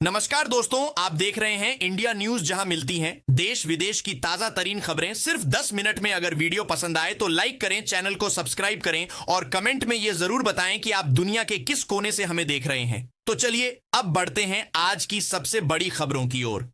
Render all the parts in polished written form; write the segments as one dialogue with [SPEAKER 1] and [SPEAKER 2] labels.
[SPEAKER 1] नमस्कार दोस्तों, आप देख रहे हैं इंडिया न्यूज, जहां मिलती हैं देश विदेश की ताजा तरीन खबरें सिर्फ 10 मिनट में। अगर वीडियो पसंद आए तो लाइक करें, चैनल को सब्सक्राइब करें और कमेंट में यह जरूर बताएं कि आप दुनिया के किस कोने से हमें देख रहे हैं। तो चलिए अब बढ़ते हैं आज की सबसे बड़ी खबरों की ओर।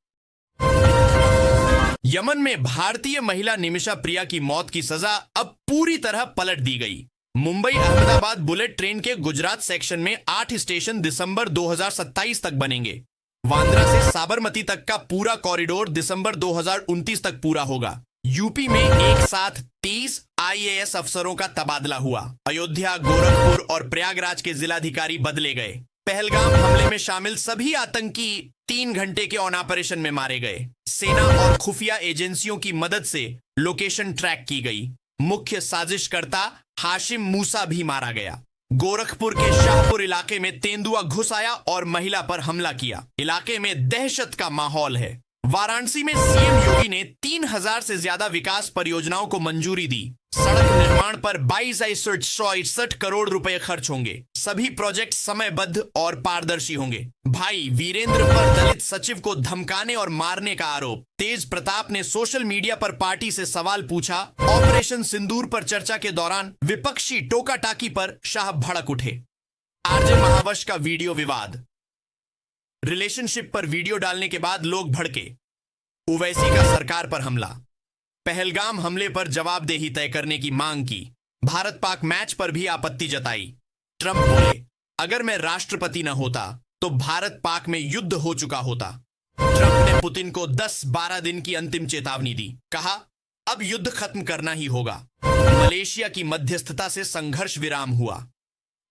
[SPEAKER 1] यमन में भारतीय महिला निमिषा प्रिया की मौत की सजा अब पूरी तरह पलट दी गई। मुंबई अहमदाबाद बुलेट ट्रेन के गुजरात सेक्शन में 8 स्टेशन दिसंबर 2027 तक बनेंगे। वांद्रा से साबरमती तक का पूरा कॉरिडोर दिसंबर 2029 तक पूरा होगा। यूपी में एक साथ 30 आईएएस अफसरों का तबादला हुआ। अयोध्या, गोरखपुर और प्रयागराज के जिलाधिकारी बदले गए। पहलगाम हमले में शामिल सभी आतंकी 3 घंटे के ऑन ऑपरेशन में मारे गए। सेना और खुफिया एजेंसियों की मदद से लोकेशन ट्रैक की गई। मुख्य साजिशकर्ता हाशिम मूसा भी मारा गया। गोरखपुर के शाहपुर इलाके में तेंदुआ घुस आया और महिला पर हमला किया। इलाके में दहशत का माहौल है। वाराणसी में सीएम योगी ने 3000 से ज्यादा विकास परियोजनाओं को मंजूरी दी। सड़क निर्माण पर 2261 करोड़ रुपए खर्च होंगे। सभी प्रोजेक्ट समयबद्ध और पारदर्शी होंगे। भाई वीरेंद्र पर दलित सचिव को धमकाने और मारने का आरोप। तेज प्रताप ने सोशल मीडिया पर पार्टी से सवाल पूछा। ऑपरेशन सिंदूर पर चर्चा के दौरान विपक्षी टोका टाकी पर शाह भड़क उठे। आरजे महावश का वीडियो विवाद। रिलेशनशिप पर वीडियो डालने के बाद लोग भड़के। ओवैसी का सरकार पर हमला। पहलगाम हमले पर जवाबदेही तय करने की मांग की। भारत पाक मैच पर भी आपत्ति जताई। ट्रंप बोले, अगर मैं राष्ट्रपति न होता तो भारत पाक में युद्ध हो चुका होता। ट्रंप ने पुतिन को 10-12 दिन की अंतिम चेतावनी दी। कहा, अब युद्ध खत्म करना ही होगा। मलेशिया की मध्यस्थता से संघर्ष विराम हुआ।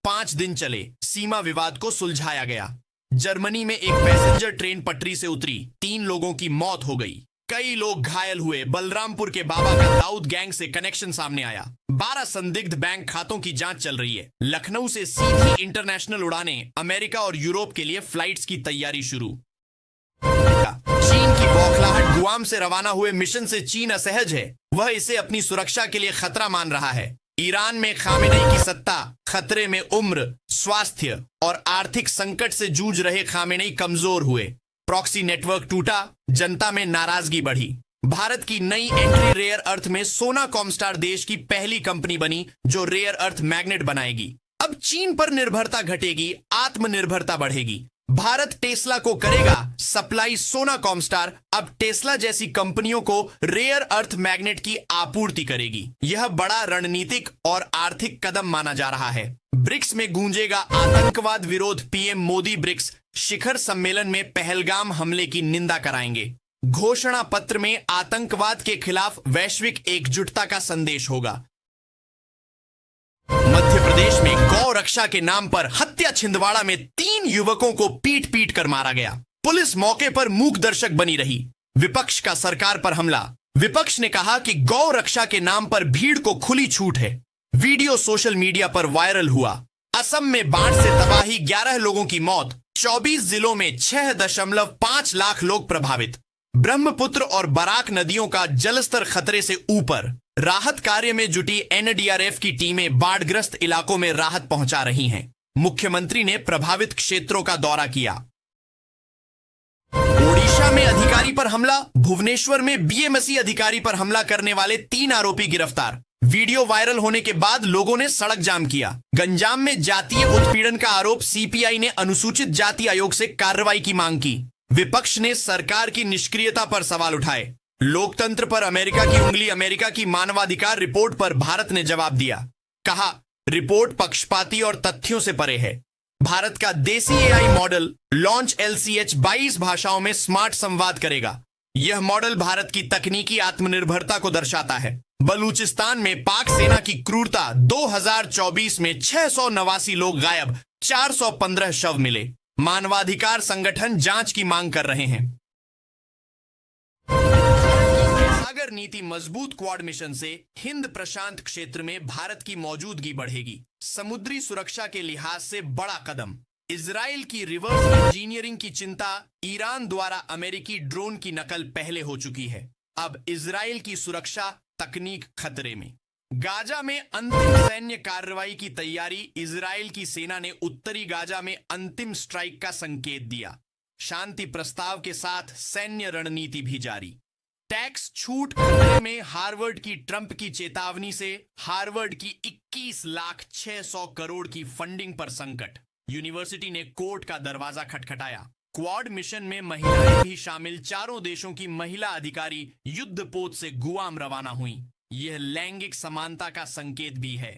[SPEAKER 1] 5 दिन चले सीमा विवाद को सुलझाया गया। जर्मनी में एक पैसेंजर ट्रेन पटरी से उतरी, 3 लोगों की मौत हो गई, कई लोग घायल हुए। बलरामपुर के बाबा का दाऊद गैंग से कनेक्शन सामने आया। 12 संदिग्ध बैंक खातों की जांच चल रही है। लखनऊ से सीधी इंटरनेशनल उड़ानें, अमेरिका और यूरोप के लिए फ्लाइट्स की तैयारी शुरू। चीन की बौखलाहट। गुआम से रवाना हुए मिशन से चीन असहज है। वह इसे अपनी सुरक्षा के लिए खतरा मान रहा है। ईरान में खामेनेई की सत्ता खतरे में। उम्र, स्वास्थ्य और आर्थिक संकट से जूझ रहे खामेनेई कमजोर हुए। प्रॉक्सी नेटवर्क टूटा, जनता में नाराजगी बढ़ी। भारत की नई एंट्री रेयर अर्थ में सोना कॉमस्टार देश की पहली कंपनी बनी जो रेयर अर्थ मैग्नेट बनाएगी। अब चीन पर निर्भरता घटेगी, आत्मनिर्भरता बढ़ेगी। भारत टेस्ला को करेगा सप्लाई सोना कॉमस्टार। अब टेस्ला जैसी कंपनियों को रेयर अर्थ मैग्नेट की आपूर्ति करेगी। यह बड़ा रणनीतिक और आर्थिक कदम माना जा रहा है। ब्रिक्स में गूंजेगा आतंकवाद विरोध। पीएम मोदी ब्रिक्स शिखर सम्मेलन में पहलगाम हमले की निंदा कराएंगे। घोषणा पत्र में आतंकवाद के खिलाफ वैश्विक एकजुटता का संदेश होगा। मध्य प्रदेश में गौ रक्षा के नाम पर हत्या। छिंदवाड़ा में 3 युवकों को पीट पीट कर मारा गया। पुलिस मौके पर मूक दर्शक बनी रही। विपक्ष का सरकार पर हमला। विपक्ष ने कहा कि गौ रक्षा के नाम पर भीड़ को खुली छूट है। वीडियो सोशल मीडिया पर वायरल हुआ। असम में बाढ़ से तबाही, 11 लोगों की मौत। 24 जिलों में 6.5 लाख लोग प्रभावित। ब्रह्मपुत्र और बराक नदियों का जलस्तर खतरे से ऊपर। राहत कार्य में जुटी एनडीआरएफ की टीमें बाढ़ग्रस्त इलाकों में राहत पहुंचा रही हैं। मुख्यमंत्री ने प्रभावित क्षेत्रों का दौरा किया। ओडिशा में अधिकारी पर हमला। भुवनेश्वर में बीएमसी अधिकारी पर हमला करने वाले 3 आरोपी गिरफ्तार। वीडियो वायरल होने के बाद लोगों ने सड़क जाम किया। गंजाम में जातीय उत्पीड़न का आरोप। सीपीआई ने अनुसूचित जाति आयोग से कार्रवाई की मांग की। विपक्ष ने सरकार की निष्क्रियता पर सवाल उठाए। लोकतंत्र पर अमेरिका की उंगली। अमेरिका की मानवाधिकार रिपोर्ट पर भारत ने जवाब दिया। कहा, रिपोर्ट पक्षपाती और तथ्यों से परे है। भारत का देसी एआई मॉडल लॉन्च LCH 22 भाषाओं में स्मार्ट संवाद करेगा। यह मॉडल भारत की तकनीकी आत्मनिर्भरता को दर्शाता है। बलूचिस्तान में पाक सेना की क्रूरता। 2024 में 689 लोग गायब, 415 शव मिले। मानवाधिकार संगठन जांच की मांग कर रहे हैं। सागर नीति मजबूत। क्वाड मिशन से हिंद प्रशांत क्षेत्र में भारत की मौजूदगी बढ़ेगी। समुद्री सुरक्षा के लिहाज से बड़ा कदम। इजराइल की रिवर्स इंजीनियरिंग की चिंता। ईरान द्वारा अमेरिकी ड्रोन की नकल पहले हो चुकी है। अब इजराइल की सुरक्षा तकनीक खतरे में। गाजा में अंतिम सैन्य कार्रवाई की तैयारी। इजराइल की सेना ने उत्तरी गाजा में अंतिम स्ट्राइक का संकेत दिया। शांति प्रस्ताव के साथ सैन्य रणनीति भी जारी। टैक्स छूट खतरे में, हार्वर्ड की ट्रंप की चेतावनी से हार्वर्ड की 21,600,000 करोड़ की फंडिंग पर संकट। यूनिवर्सिटी ने कोर्ट का दरवाजा खटखटाया। क्वाड मिशन में महिलाएं भी शामिल, चारों देशों की महिला अधिकारी युद्धपोत से गुआम रवाना हुई। यह लैंगिक समानता का संकेत भी है।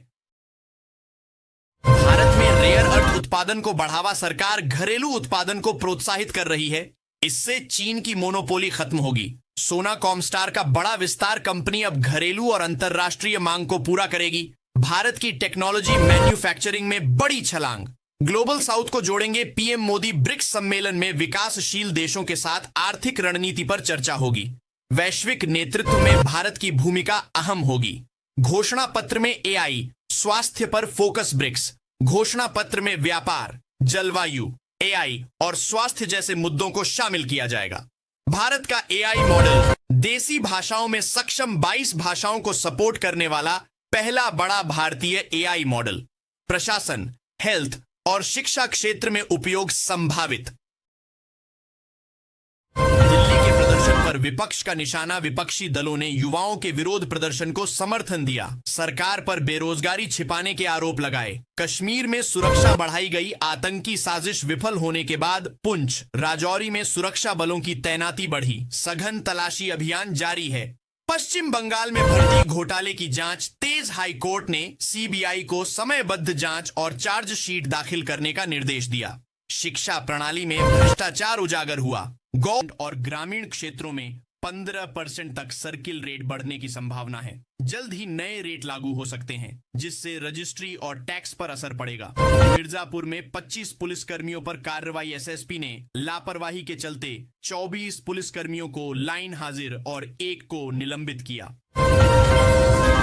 [SPEAKER 1] भारत में रेयर अर्थ उत्पादन को बढ़ावा, सरकार घरेलू उत्पादन को प्रोत्साहित कर रही है। इससे चीन की मोनोपोली खत्म होगी। सोना कॉमस्टार का बड़ा विस्तार, कंपनी अब घरेलू और अंतरराष्ट्रीय मांग को पूरा करेगी। भारत की टेक्नोलॉजी मैन्युफैक्चरिंग में बड़ी छलांग, ग्लोबल साउथ को जोड़ेंगे पीएम मोदी। ब्रिक्स सम्मेलन में विकासशील देशों के साथ आर्थिक रणनीति पर चर्चा होगी। वैश्विक नेतृत्व में भारत की भूमिका अहम होगी। घोषणा पत्र में एआई, स्वास्थ्य पर फोकस। ब्रिक्स घोषणा पत्र में व्यापार, जलवायु, एआई और स्वास्थ्य जैसे मुद्दों को शामिल किया जाएगा। भारत का एआई मॉडल, देसी भाषाओं में सक्षम 22 भाषाओं को सपोर्ट करने वाला पहला बड़ा भारतीय एआई मॉडल। प्रशासन, हेल्थ और शिक्षा क्षेत्र में उपयोग संभावित। दिल्ली के प्रदर्शन पर विपक्ष का निशाना, विपक्षी दलों ने युवाओं के विरोध प्रदर्शन को समर्थन दिया। सरकार पर बेरोजगारी छिपाने के आरोप लगाए। कश्मीर में सुरक्षा बढ़ाई गई, आतंकी साजिश विफल होने के बाद पुंछ, राजौरी में सुरक्षा बलों की तैनाती बढ़ी। सघन तलाशी अभियान जारी है। पश्चिम बंगाल में भर्ती घोटाले की जांच तेज, हाईकोर्ट ने सीबीआई को समयबद्ध जांच और चार्जशीट दाखिल करने का निर्देश दिया। शिक्षा प्रणाली में भ्रष्टाचार उजागर हुआ। गौड़ और ग्रामीण क्षेत्रों में 15% तक सर्किल रेट बढ़ने की संभावना है। जल्द ही नए रेट लागू हो सकते हैं, जिससे रजिस्ट्री और टैक्स पर असर पड़ेगा। मिर्जापुर में 25 पुलिसकर्मियों पर कार्रवाई, एसएसपी ने लापरवाही के चलते 24 पुलिसकर्मियों को लाइन हाजिर और 1 को निलंबित किया।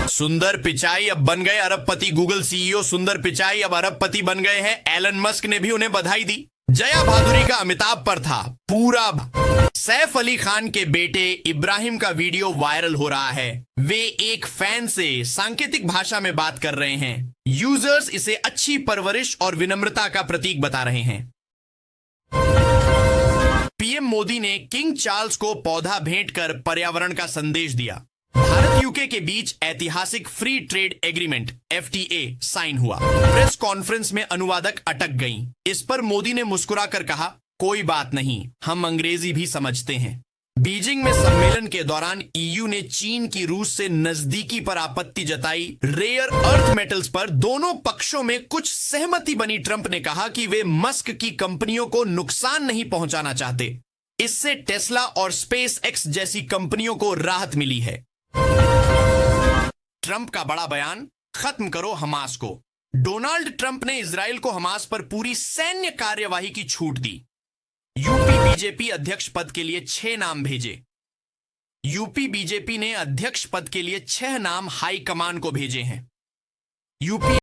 [SPEAKER 1] सुंदर पिचाई अब बन गए अरबपति। गूगल सीईओ सुंदर पिचाई अब अरबपति बन गए हैं। एलन मस्क ने भी उन्हें बधाई दी। जया भादुरी का अमिताभ पर था पूरा। सैफ अली खान के बेटे इब्राहिम का वीडियो वायरल हो रहा है। वे एक फैन से सांकेतिक भाषा में बात कर रहे हैं। यूजर्स इसे अच्छी परवरिश और विनम्रता का प्रतीक बता रहे हैं। पीएम मोदी ने किंग चार्ल्स को पौधा भेंट कर पर्यावरण का संदेश दिया। भारत यूके के बीच ऐतिहासिक free trade agreement FTA sign हुआ। प्रेस कॉन्फ्रेंस में अनुवादक अटक गईं। इस पर मोदी ने मुस्कुराकर कहा, कोई बात नहीं, हम अंग्रेजी भी समझते हैं। बीजिंग में सम्मेलन के दौरान ईयू ने चीन की रूस से नजदीकी पर आपत्ति जताई। रेयर अर्थ मेटल्स पर दोनों पक्षों में कुछ सहमति बनी। ट्रंप ने कहा कि वे मस्क की कंपनियों को नुकसान नहीं पहुंचाना चाहते। इससे टेस्ला और स्पेस एक्स जैसी कंपनियों को राहत मिली है। ट्रंप का बड़ा बयान, खत्म करो हमास को। डोनाल्ड ट्रंप ने इजराइल को हमास पर पूरी सैन्य कार्यवाही की छूट दी। यूपी बीजेपी अध्यक्ष पद के लिए 6 नाम भेजे। यूपी बीजेपी ने अध्यक्ष पद के लिए 6 नाम हाईकमान को भेजे हैं। यूपी